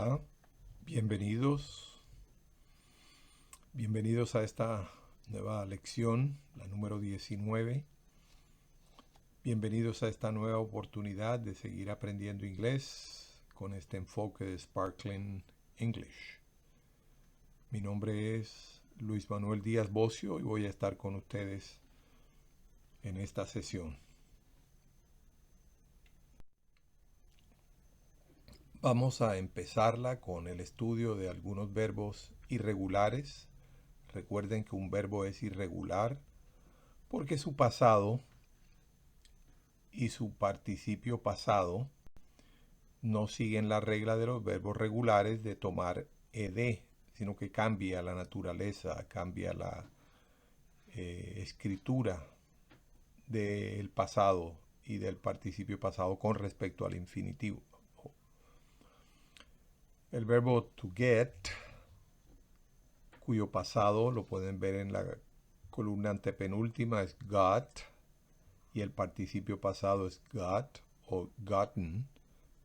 Hola, bienvenidos. Bienvenidos a esta nueva lección, la número 19. Bienvenidos a esta nueva oportunidad de seguir aprendiendo inglés con este enfoque de Sparkling English. Mi nombre es Luis Manuel Díaz Bocio y voy a estar con ustedes en esta sesión. Vamos a empezarla con el estudio de algunos verbos irregulares. Recuerden que un verbo es irregular porque su pasado y su participio pasado no siguen la regla de los verbos regulares de tomar ed, sino que cambia la naturaleza, cambia la escritura del pasado y del participio pasado con respecto al infinitivo. El verbo to get, cuyo pasado lo pueden ver en la columna antepenúltima, es got, y el participio pasado es got o gotten.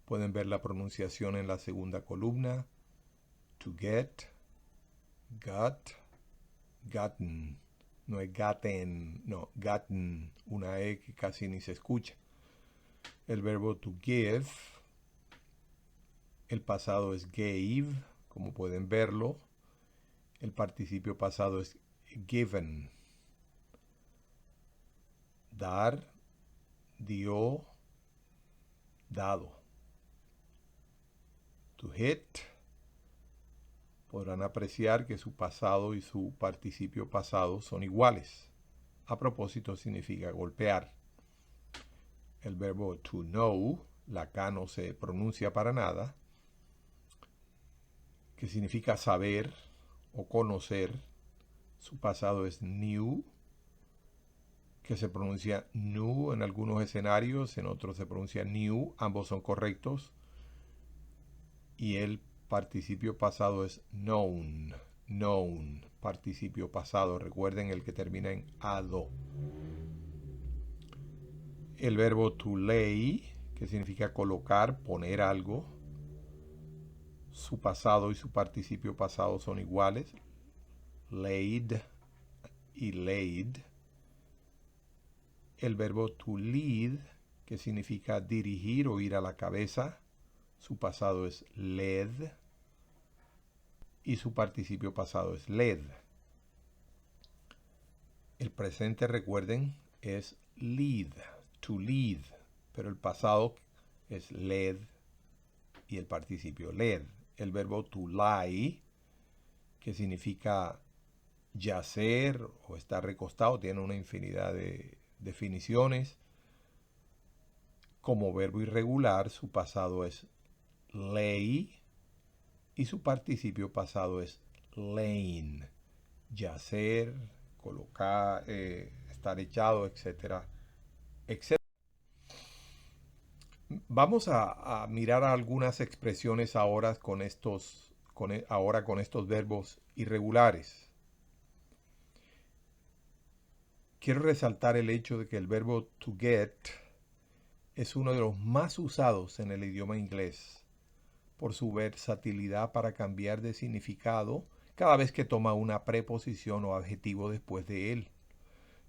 Pueden ver la pronunciación en la segunda columna. To get, got, gotten. No es gotten, no, gotten. Una E que casi ni se escucha. El verbo to give, el pasado es gave, como pueden verlo. El participio pasado es given. Dar, dio, dado. To hit, podrán apreciar que su pasado y su participio pasado son iguales. A propósito, significa golpear. El verbo to know, la K no se pronuncia para nada, que significa saber o conocer. Su pasado es knew, que se pronuncia knew en algunos escenarios, en otros se pronuncia knew, ambos son correctos. Y el participio pasado es known, known, participio pasado. Recuerden el que termina en ado. El verbo to lay, que significa colocar, poner algo. Su pasado y su participio pasado son iguales. Laid y laid. El verbo to lead, que significa dirigir o ir a la cabeza. Su pasado es led y su participio pasado es led. El presente, recuerden, es lead, to lead, pero el pasado es led y el participio led. El verbo to lie, que significa yacer o estar recostado, tiene una infinidad de definiciones. Como verbo irregular, su pasado es lay y su participio pasado es lain, yacer, colocar, estar echado, etcétera, etcétera. Vamos a mirar algunas expresiones ahora con estos verbos irregulares. Quiero resaltar el hecho de que el verbo to get es uno de los más usados en el idioma inglés por su versatilidad para cambiar de significado cada vez que toma una preposición o adjetivo después de él.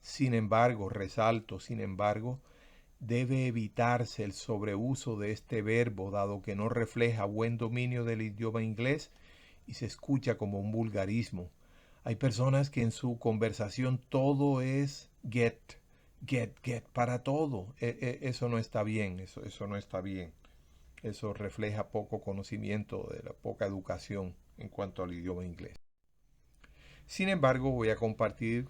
Sin embargo, debe evitarse el sobreuso de este verbo, dado que no refleja buen dominio del idioma inglés y se escucha como un vulgarismo. Hay personas que en su conversación todo es get, para todo. Eso no está bien, eso no está bien. Eso refleja poco conocimiento, de la poca educación en cuanto al idioma inglés. Sin embargo, voy a compartir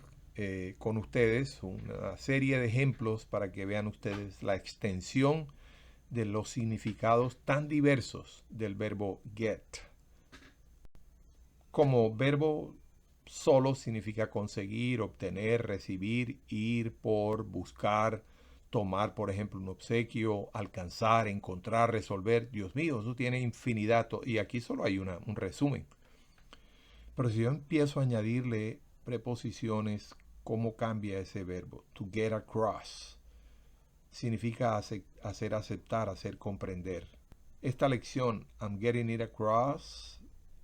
con ustedes una serie de ejemplos para que vean ustedes la extensión de los significados tan diversos del verbo get. Como verbo solo significa conseguir, obtener, recibir, ir por, buscar, tomar, por ejemplo, un obsequio, alcanzar, encontrar, resolver. Dios mío, eso tiene infinidad. Y aquí solo hay un resumen. Pero si yo empiezo a añadirle preposiciones, ¿cómo cambia ese verbo? To get across significa hacer aceptar, hacer comprender. Esta lección, I'm getting it across,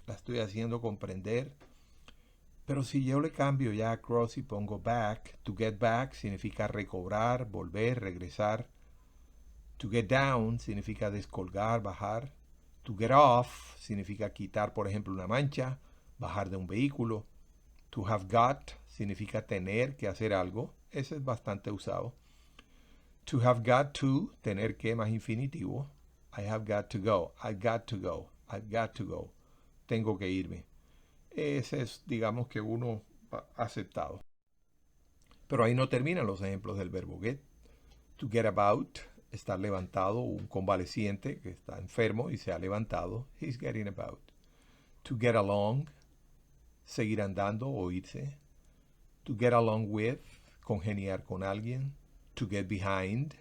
la estoy haciendo comprender. Pero si yo le cambio ya across y pongo back, to get back significa recobrar, volver, regresar. To get down significa descolgar, bajar. To get off significa quitar, por ejemplo, una mancha, bajar de un vehículo. To have got significa tener que hacer algo. Ese es bastante usado. To have got to, tener que más infinitivo. I have got to go. I've got to go. I've got to go. Tengo que irme. Ese es, digamos, que uno aceptado. Pero ahí no terminan los ejemplos del verbo get. To get about, estar levantado, un convaleciente que está enfermo y se ha levantado. He's getting about. To get along, seguir andando o irse. To get along with, congeniar con alguien. To get behind,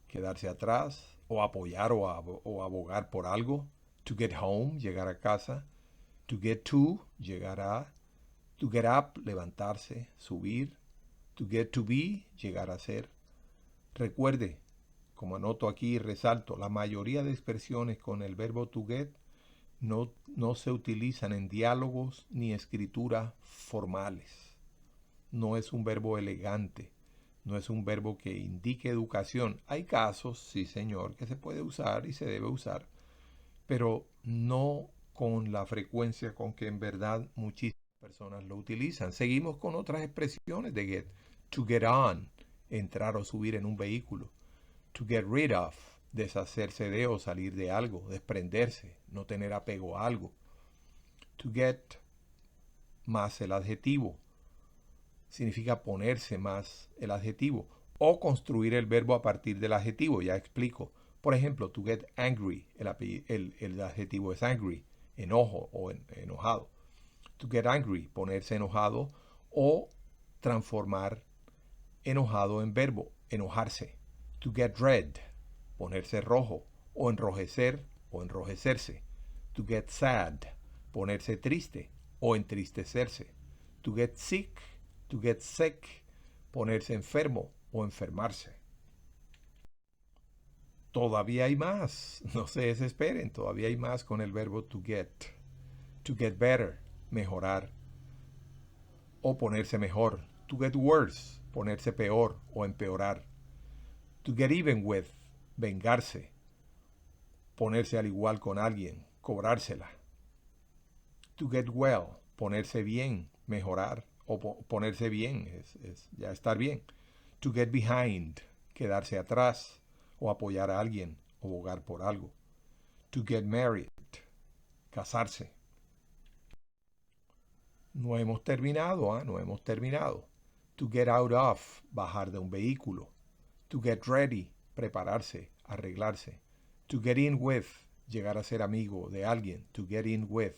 quedarse atrás o apoyar o abogar por algo. To get home, llegar a casa. To get to, llegar a. To get up, levantarse, subir. To get to be, llegar a ser. Recuerde, como anoto aquí y resalto, la mayoría de expresiones con el verbo to get no se utilizan en diálogos ni escritura formales. No es un verbo elegante, no es un verbo que indique educación. Hay casos, sí señor, que se puede usar y se debe usar, pero no con la frecuencia con que en verdad muchísimas personas lo utilizan. Seguimos con otras expresiones de get. To get on, entrar o subir en un vehículo. To get rid of, deshacerse de o salir de algo, desprenderse, no tener apego a algo. To get más el adjetivo, significa ponerse más el adjetivo o construir el verbo a partir del adjetivo, ya explico. Por ejemplo, to get angry, el adjetivo es angry, enojo o enojado. To get angry, ponerse enojado o transformar enojado en verbo, enojarse. To get red, ponerse rojo o enrojecer o enrojecerse. To get sad, ponerse triste o entristecerse. To get sick, ponerse enfermo o enfermarse. Todavía hay más, no se desesperen, todavía hay más con el verbo to get. To get better, mejorar o ponerse mejor. To get worse, ponerse peor o empeorar. To get even with, vengarse, ponerse al igual con alguien, cobrársela. To get well, ponerse bien, mejorar o ponerse bien, es ya estar bien. To get behind, quedarse atrás o apoyar a alguien o bogar por algo. To get married, casarse. No hemos terminado, no hemos terminado. To get out of, bajar de un vehículo. To get ready, prepararse, arreglarse. To get in with, llegar a ser amigo de alguien. To get in with.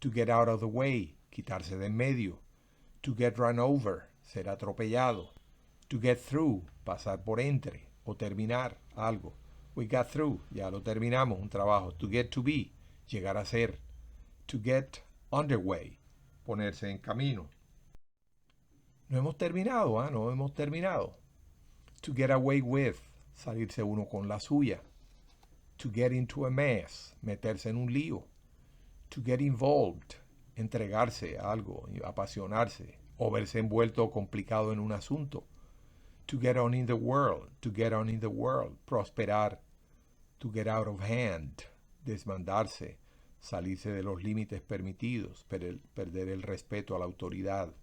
To get out of the way, quitarse de en medio. To get run over, ser atropellado. To get through, pasar por entre o terminar algo. We got through, ya lo terminamos, un trabajo. To get to be, llegar a ser. To get underway, ponerse en camino. No hemos terminado, no hemos terminado. To get away with, salirse uno con la suya. To get into a mess, meterse en un lío. To get involved, entregarse a algo, apasionarse, o verse envuelto o complicado en un asunto. To get on in the world, prosperar. To get out of hand, desmandarse, salirse de los límites permitidos, perder el respeto a la autoridad.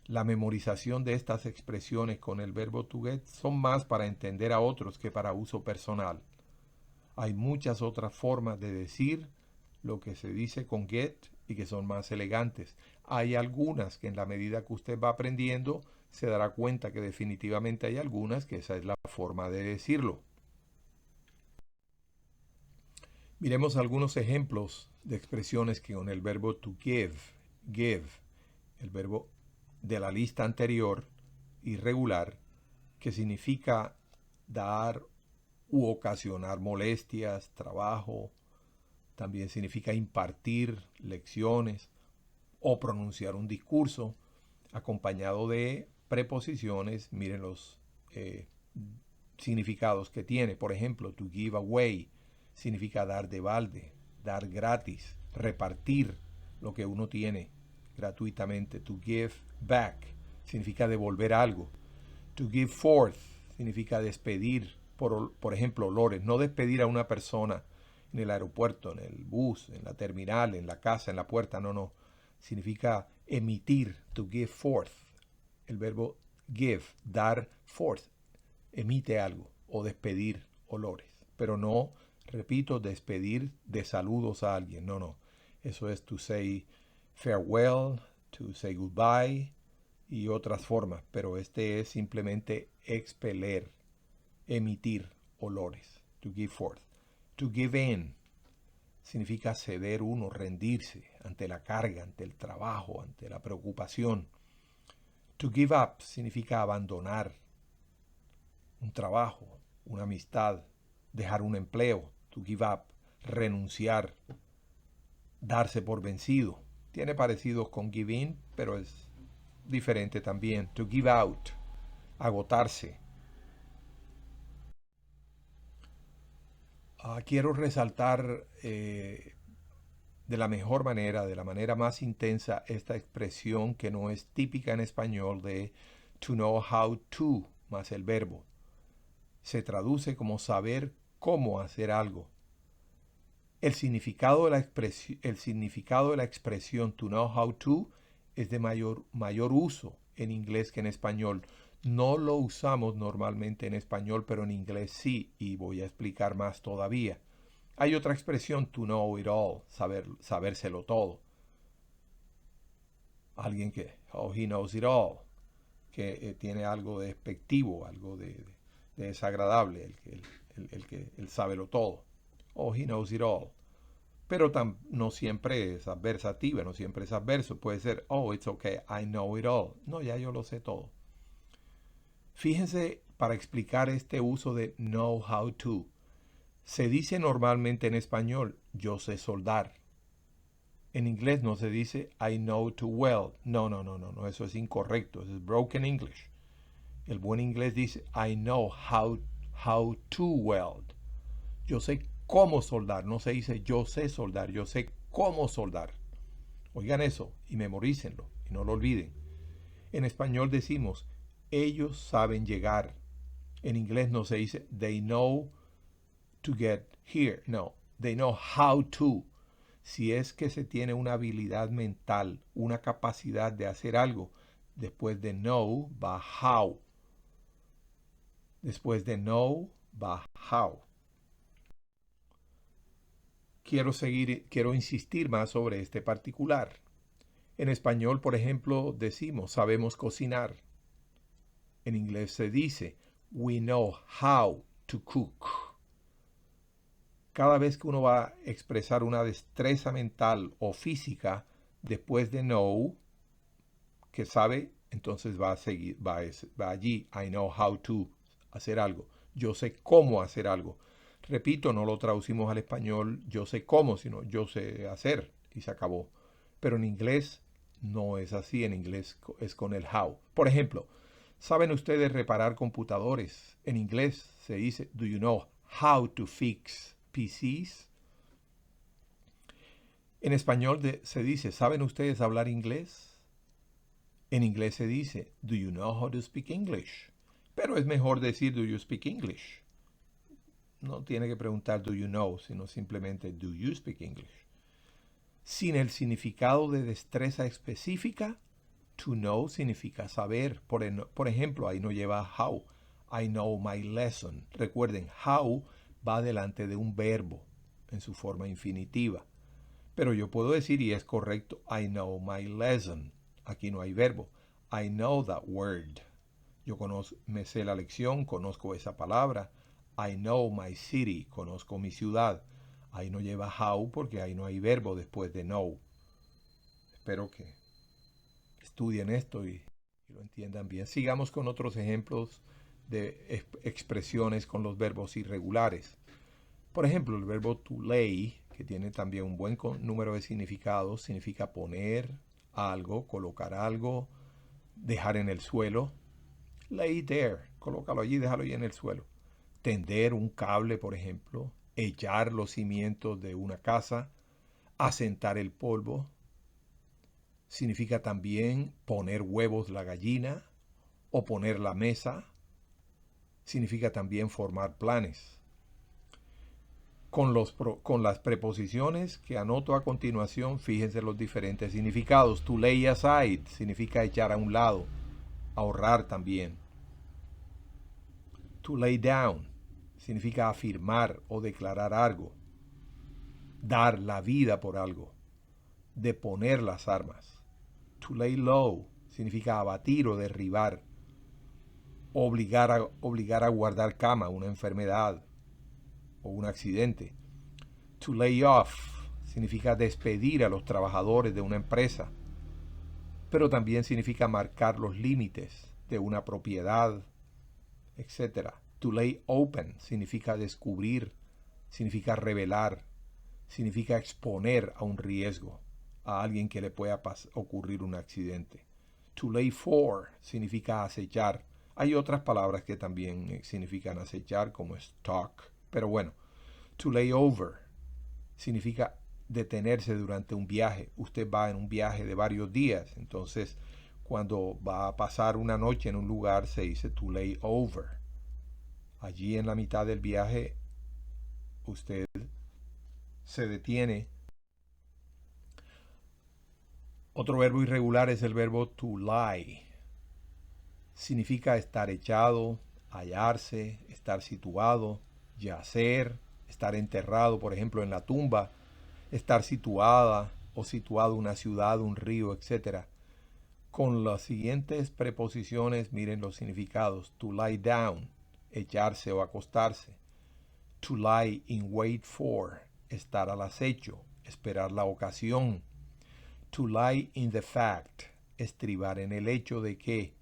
La memorización de estas expresiones con el verbo to get son más para entender a otros que para uso personal. Hay muchas otras formas de decir lo que se dice con get y que son más elegantes. Hay algunas que en la medida que usted va aprendiendo se dará cuenta que definitivamente hay algunas que esa es la forma de decirlo. Miremos algunos ejemplos de expresiones que con el verbo to give, el verbo de la lista anterior, irregular, que significa dar u ocasionar molestias, trabajo, también significa impartir lecciones o pronunciar un discurso, acompañado de preposiciones, miren los significados que tiene. Por ejemplo, to give away significa dar de balde, dar gratis, repartir lo que uno tiene gratuitamente. To give back significa devolver algo. To give forth significa despedir, por ejemplo, olores. No despedir a una persona en el aeropuerto, en el bus, en la terminal, en la casa, en la puerta. No, no. Significa emitir. To give forth. El verbo give, dar forth. Emite algo o despedir olores. Pero no, repito, despedir de saludos a alguien. No, no. Eso es to say farewell, to say goodbye y otras formas. Pero este es simplemente expeler, emitir olores. To give forth. To give in significa ceder uno, rendirse ante la carga, ante el trabajo, ante la preocupación. To give up significa abandonar un trabajo, una amistad, dejar un empleo. To give up, renunciar, darse por vencido. Tiene parecidos con give in, pero es diferente también. To give out, agotarse. Quiero resaltar de la mejor manera, de la manera más intensa, esta expresión que no es típica en español de to know how to, más el verbo. Se traduce como saber cómo hacer algo. El significado de la expresión to know how to es de mayor uso en inglés que en español. No lo usamos normalmente en español, pero en inglés sí, y voy a explicar más todavía. Hay otra expresión, to know it all, sabérselo todo. Alguien que, oh, he knows it all, que tiene algo de despectivo, algo de desagradable, el que él sabe lo todo. Oh, he knows it all. Pero no siempre es adversativa, no siempre es adverso. Puede ser, oh, it's okay, I know it all. No, ya yo lo sé todo. Fíjense, para explicar este uso de know how to, se dice normalmente en español, yo sé soldar. En inglés no se dice, I know to weld. No, no, no, no, no, eso es incorrecto, eso es broken English. El buen inglés dice, I know how to weld. Yo sé cómo soldar, no se dice yo sé soldar, yo sé cómo soldar. Oigan eso y memorícenlo y no lo olviden. En español decimos, ellos saben llegar. En inglés no se dice, they know to get here. No, they know how to. Si es que se tiene una habilidad mental, una capacidad de hacer algo, después de know va how. Después de know va how. Quiero insistir más sobre este particular. En español, por ejemplo, decimos sabemos cocinar. En inglés se dice we know how to cook. Cada vez que uno va a expresar una destreza mental o física, después de know, que sabe, entonces va a seguir, va allí, I know how to hacer algo. Yo sé cómo hacer algo. Repito, no lo traducimos al español yo sé cómo, sino yo sé hacer y se acabó. Pero en inglés no es así, en inglés es con el how. Por ejemplo, ¿saben ustedes reparar computadores? En inglés se dice, do you know how to fix PCs? En español se dice, ¿saben ustedes hablar inglés? En inglés se dice, do you know how to speak English? Pero es mejor decir, do you speak English? No tiene que preguntar, do you know, sino simplemente, do you speak English? Sin el significado de destreza específica, to know significa saber. Por ejemplo, ahí no lleva how. I know my lesson. Recuerden, how va delante de un verbo en su forma infinitiva. Pero yo puedo decir, y es correcto, I know my lesson. Aquí no hay verbo. I know that word. Me sé la lección, conozco esa palabra. I know my city. Conozco mi ciudad. Ahí no lleva how porque ahí no hay verbo después de know. Espero que estudien esto y lo entiendan bien. Sigamos con otros ejemplos de expresiones con los verbos irregulares. Por ejemplo, el verbo to lay, que tiene también un buen número de significados, significa poner algo, colocar algo, dejar en el suelo. Lay there, colócalo allí, déjalo allí en el suelo. tender un cable, por ejemplo, echar los cimientos de una casa, asentar el polvo. Significa también poner huevos la gallina o poner la mesa. Significa también formar planes. Con las preposiciones que anoto a continuación, fíjense los diferentes significados. To lay aside significa echar a un lado, ahorrar también. To lay down significa afirmar o declarar algo, dar la vida por algo, deponer las armas. To lay low significa abatir o derribar, obligar a guardar cama, una enfermedad o un accidente. To lay off significa despedir a los trabajadores de una empresa, pero también significa marcar los límites de una propiedad, etc. To lay open significa descubrir, significa revelar, significa exponer a un riesgo, a alguien que le pueda ocurrir un accidente. To lay for significa acechar. Hay otras palabras que también significan acechar, como stalk, pero bueno. To lay over significa detenerse durante un viaje. Usted va en un viaje de varios días, entonces cuando va a pasar una noche en un lugar se dice to lay over. Allí en la mitad del viaje usted se detiene. Otro verbo irregular es el verbo to lie. Significa estar echado, hallarse, estar situado, yacer, estar enterrado, por ejemplo, en la tumba, estar situada o situado una ciudad, un río, etc. Con las siguientes preposiciones, miren los significados. To lie down, echarse o acostarse. To lie in wait for, estar al acecho, esperar la ocasión. To lie in the fact, estribar en el hecho de que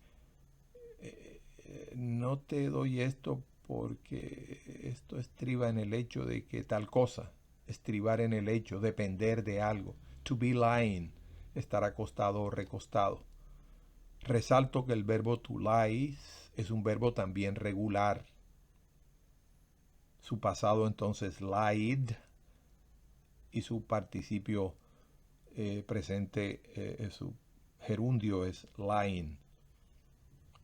no te doy esto porque esto estriba en el hecho de que tal cosa. Estribar en el hecho, depender de algo. To be lying, estar acostado o recostado. Resalto que el verbo to lie es un verbo también regular. Su pasado entonces lied y su participio presente, su gerundio es lying.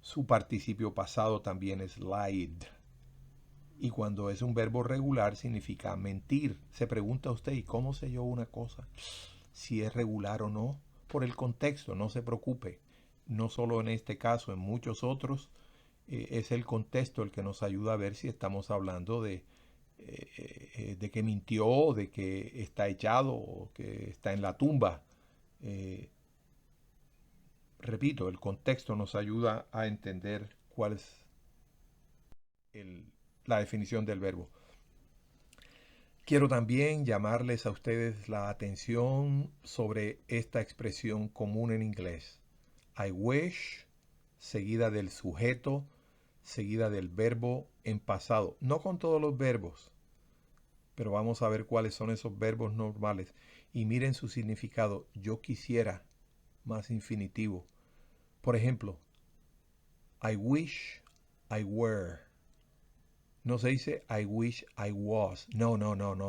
Su participio pasado también es lied. Y cuando es un verbo regular significa mentir. Se pregunta usted, ¿y cómo sé yo una cosa? Si es regular o no. Por el contexto, no se preocupe. No solo en este caso, en muchos otros, es el contexto el que nos ayuda a ver si estamos hablando de que mintió, de que está echado o que está en la tumba. Repito, el contexto nos ayuda a entender cuál es la definición del verbo. Quiero también llamarles a ustedes la atención sobre esta expresión común en inglés. I wish, seguida del sujeto, seguida del verbo en pasado. No con todos los verbos, pero vamos a ver cuáles son esos verbos normales. Y miren su significado. Yo quisiera, más infinitivo. Por ejemplo, I wish I were. No se dice I wish I was. No,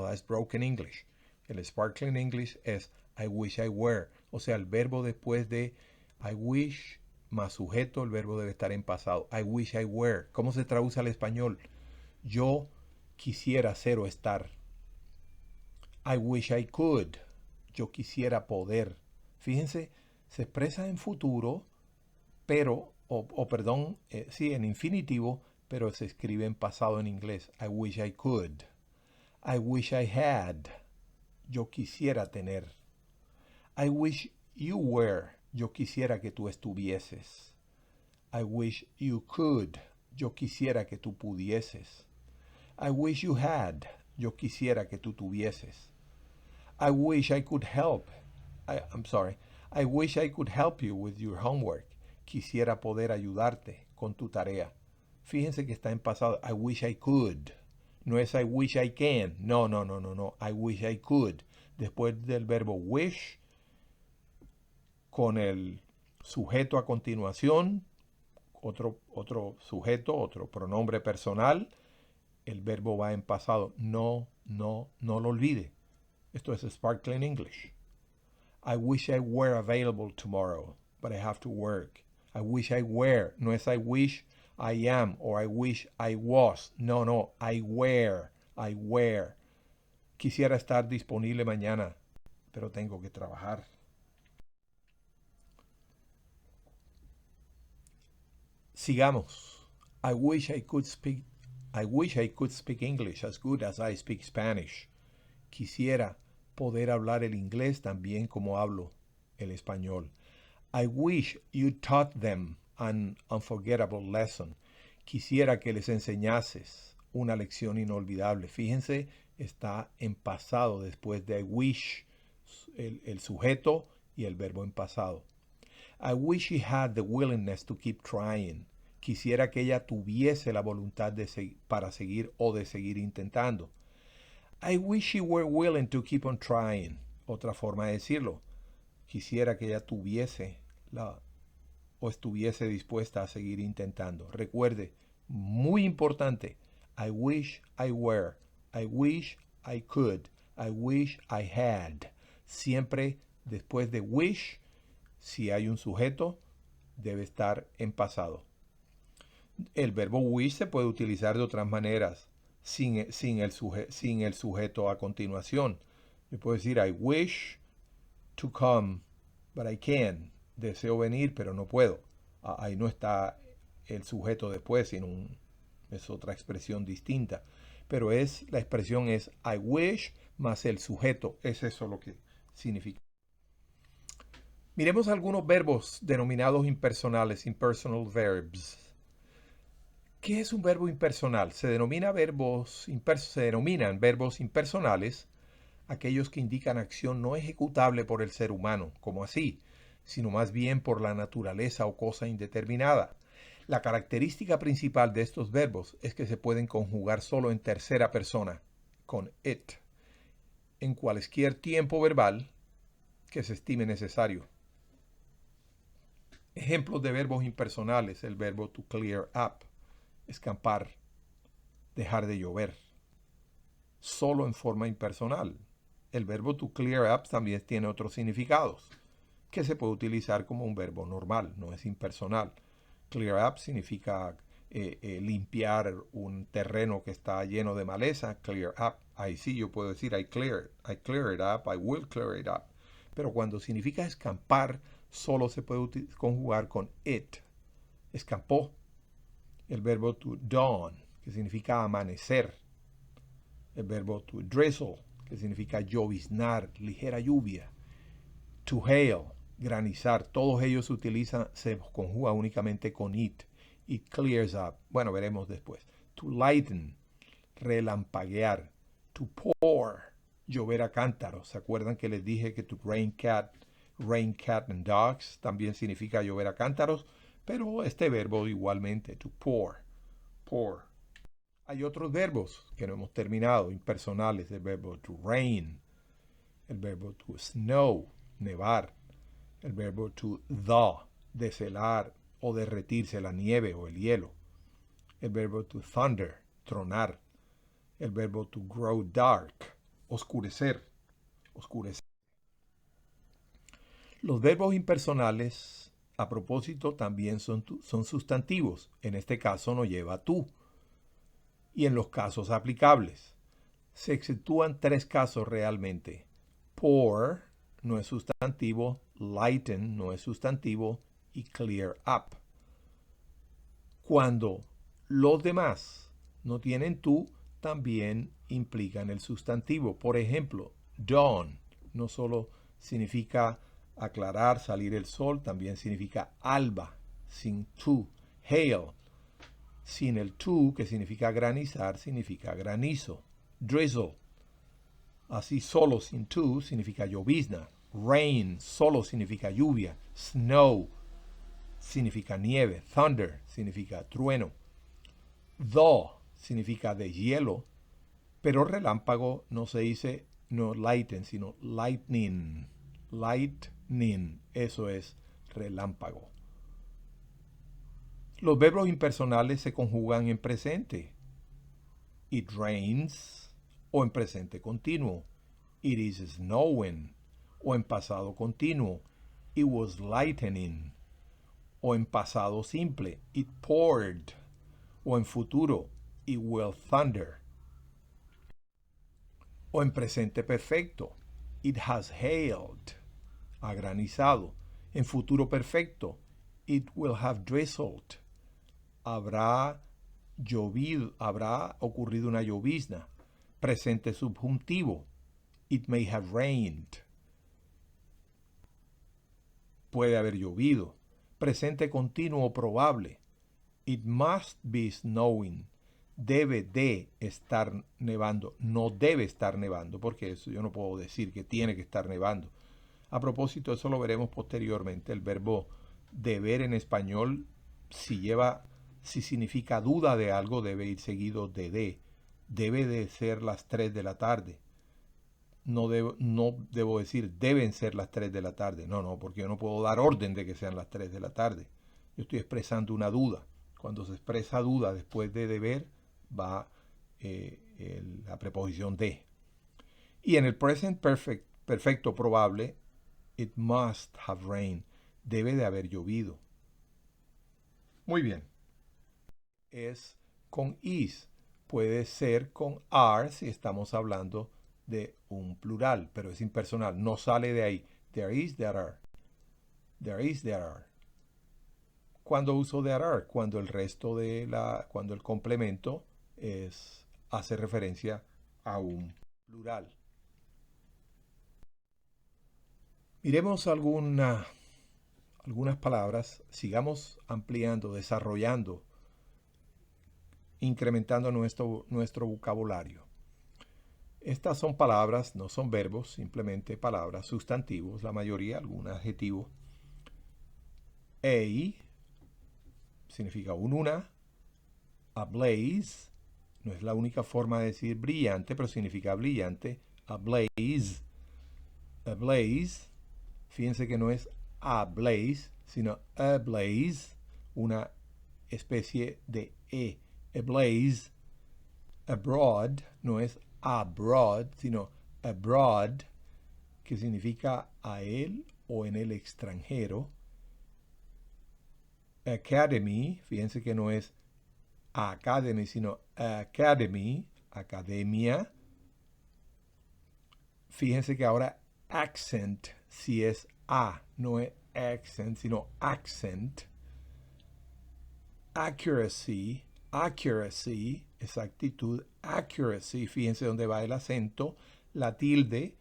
that's broken English. El sparkling English es I wish I were. O sea, el verbo después de I wish más sujeto, el verbo debe estar en pasado. I wish I were. ¿Cómo se traduce al español? Yo quisiera ser o estar. I wish I could. Yo quisiera poder. Fíjense, se expresa en futuro, pero, perdón, sí, en infinitivo, pero se escribe en pasado en inglés. I wish I could. I wish I had. Yo quisiera tener. I wish you were. Yo quisiera que tú estuvieses. I wish you could. Yo quisiera que tú pudieses. I wish you had. Yo quisiera que tú tuvieses. I wish I could help. I wish I could help you with your homework. Quisiera poder ayudarte con tu tarea. Fíjense que está en pasado. I wish I could. No es I wish I can. No. I wish I could. Después del verbo wish, con el sujeto a continuación, otro sujeto, otro pronombre personal, El verbo va en pasado. No lo olvide. Esto es Sparkling English. I wish I were available tomorrow, but I have to work. I wish I were. No es I wish I am or I wish I was. No. I were. I were. Quisiera estar disponible mañana, pero tengo que trabajar. Sigamos. I wish I could speak English as good as I speak Spanish. Quisiera poder hablar el inglés tan bien como hablo el español. I wish you taught them an unforgettable lesson. Quisiera que les enseñases una lección inolvidable. Fíjense, está en pasado después de I wish, el sujeto y el verbo en pasado. I wish she had the willingness to keep trying. Quisiera que ella tuviese la voluntad para seguir o de seguir intentando. I wish she were willing to keep on trying. Otra forma de decirlo. Quisiera que ella tuviese o estuviese dispuesta a seguir intentando. Recuerde, muy importante. I wish I were. I wish I could. I wish I had. Siempre después de wish, si hay un sujeto, debe estar en pasado. El verbo wish se puede utilizar de otras maneras, sin el sujeto a continuación. Yo puedo decir, I wish to come, but I can. Deseo venir, pero no puedo. Ahí no está el sujeto después, es otra expresión distinta. Pero la expresión es I wish más el sujeto. Es eso lo que significa. Miremos algunos verbos denominados impersonales, impersonal verbs. ¿Qué es un verbo impersonal? Se denominan verbos impersonales aquellos que indican acción no ejecutable por el ser humano, como así, sino más bien por la naturaleza o cosa indeterminada. La característica principal de estos verbos es que se pueden conjugar solo en tercera persona, con it, en cualquier tiempo verbal que se estime necesario. Ejemplos de verbos impersonales: el verbo to clear up, escampar, dejar de llover, solo en forma impersonal. El verbo to clear up también tiene otros significados, que se puede utilizar como un verbo normal, no es impersonal. Clear up significa limpiar un terreno que está lleno de maleza. Clear up, ahí sí yo puedo decir I clear it up, I will clear it up. Pero cuando significa escampar, solo se puede conjugar con it. Escampó. El verbo to dawn, que significa amanecer. El verbo to drizzle, que significa lloviznar, ligera lluvia. To hail, granizar. Todos ellos se conjuga únicamente con it. It clears up. Bueno, veremos después. To lighten, relampaguear. To pour, llover a cántaros. ¿Se acuerdan que les dije que to rain cat and dogs también significa llover a cántaros? Pero este verbo igualmente, to pour. Hay otros verbos que no hemos terminado, impersonales. El verbo to rain, el verbo to snow, nevar, el verbo to thaw, deshelar o derretirse la nieve o el hielo, el verbo to thunder, tronar, el verbo to grow dark, oscurecer. Los verbos impersonales, a propósito, también son sustantivos. En este caso no lleva tú. Y en los casos aplicables, se exceptúan 3 casos realmente. Pour no es sustantivo, lighten no es sustantivo y clear up. Cuando los demás no tienen tú, también implican el sustantivo. Por ejemplo, dawn no solo significa aclarar, salir el sol, también significa alba, sin tú. Hail, sin el tú, que significa granizar, significa granizo. Drizzle, así solo sin tú, significa llovizna. Rain, solo significa lluvia. Snow, significa nieve. Thunder, significa trueno. Thaw, significa de hielo. Pero relámpago no se dice no lighten, sino lightning. Lightning, eso es relámpago. Los verbos impersonales se conjugan en presente. It rains. O en presente continuo. It is snowing. O en pasado continuo. It was lightning. O en pasado simple. It poured. O en futuro. It will thunder. O en presente perfecto. It has hailed. Ha granizado. En futuro perfecto. It will have drizzled. Habrá llovido, habrá ocurrido una llovizna. Presente subjuntivo. It may have rained. Puede haber llovido. Presente continuo probable. It must be snowing. Debe de estar nevando. No debe estar nevando, porque eso yo no puedo decir que tiene que estar nevando. A propósito, eso lo veremos posteriormente. El verbo deber en español, si significa duda de algo, debe ir seguido de. Debe de ser las 3 de la tarde. No debo decir deben ser las 3 de la tarde. No, porque yo no puedo dar orden de que sean las 3 de la tarde. Yo estoy expresando una duda. Cuando se expresa duda después de deber, va la preposición de. Y en el present perfecto probable, it must have rained. Debe de haber llovido. Muy bien. Es con is. Puede ser con are si estamos hablando de un plural, pero es impersonal. No sale de ahí. There is, there are. There is, there are. ¿Cuándo uso there are? Cuando el resto cuando el complemento hace referencia a un plural. Miremos algunas palabras. Sigamos ampliando, desarrollando, incrementando nuestro vocabulario. Estas son palabras, no son verbos, simplemente palabras, sustantivos, la mayoría, algún adjetivo. A significa una. Ablaze no es la única forma de decir brillante, pero significa brillante. Ablaze. Ablaze. Fíjense que no es ablaze, sino ablaze, una especie de E. Ablaze. Abroad no es abroad, sino abroad, que significa a él o en el extranjero. Academy, fíjense que no es academy, sino academy, academia. Fíjense que ahora accent, si es A, no es accent, sino accent. Accuracy, accuracy, exactitud, accuracy, fíjense dónde va el acento, la tilde,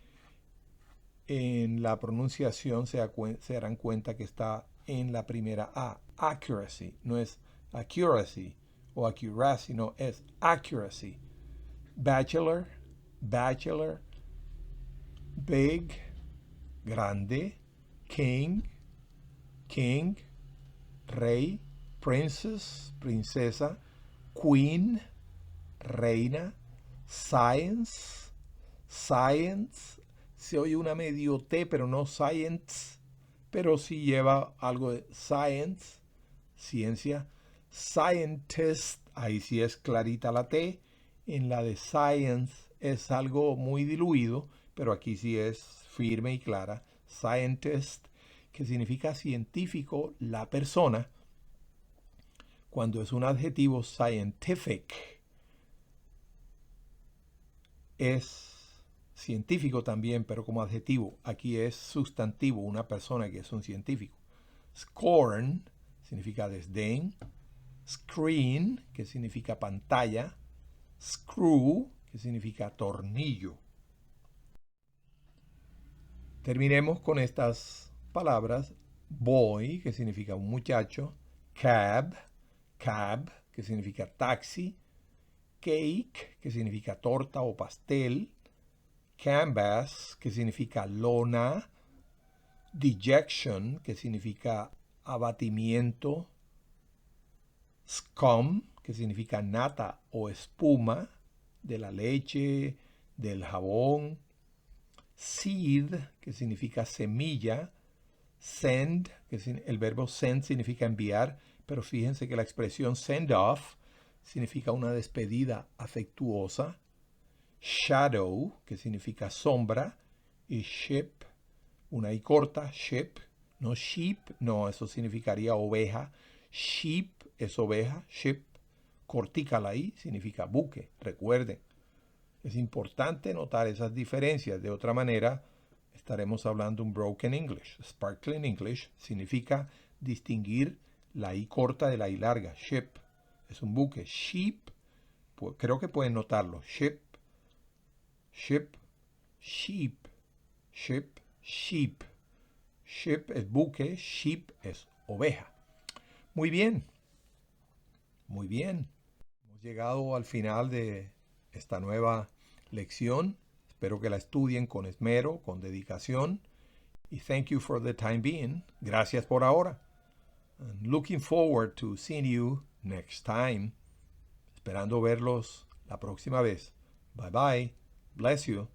en la pronunciación se darán cuenta que está en la primera A, accuracy, no es accuracy o accuracy, no, es accuracy. Bachelor, bachelor, big, grande, king, king, rey, princess, princesa, queen, reina, science, science, se oye una medio T, pero no science, pero sí lleva algo de science, ciencia. Scientist, ahí sí es clarita la T. En la de science es algo muy diluido, pero aquí sí es firme y clara. Scientist, que significa científico, la persona. Cuando es un adjetivo scientific, es científico también, pero como adjetivo. Aquí es sustantivo, una persona que es un científico. Scorn significa desdén. Screen, que significa pantalla. Screw, que significa tornillo. Terminemos con estas palabras. Boy, que significa un muchacho. Cab, cab, que significa taxi. Cake, que significa torta o pastel. Canvas, que significa lona. Dejection, que significa abatimiento. Scum, que significa nata o espuma de la leche, del jabón. Seed, que significa semilla. Send, el verbo send significa enviar, pero fíjense que la expresión send off significa una despedida afectuosa. Shadow, que significa sombra. Y ship, una I corta, ship. No sheep, no, eso significaría oveja. Sheep es oveja, ship. Cortica la I significa buque, recuerden. Es importante notar esas diferencias. De otra manera, estaremos hablando un broken English. Sparkling English significa distinguir la I corta de la I larga. Ship es un buque. Sheep, pues, creo que pueden notarlo. Ship, ship, sheep, ship, sheep. Ship es buque, sheep es oveja. Muy bien, muy bien. Hemos llegado al final de esta nueva lección. Espero que la estudien con esmero, con dedicación. Y thank you for the time being. Gracias por ahora. And looking forward to seeing you next time. Esperando verlos la próxima vez. Bye bye. Bless you.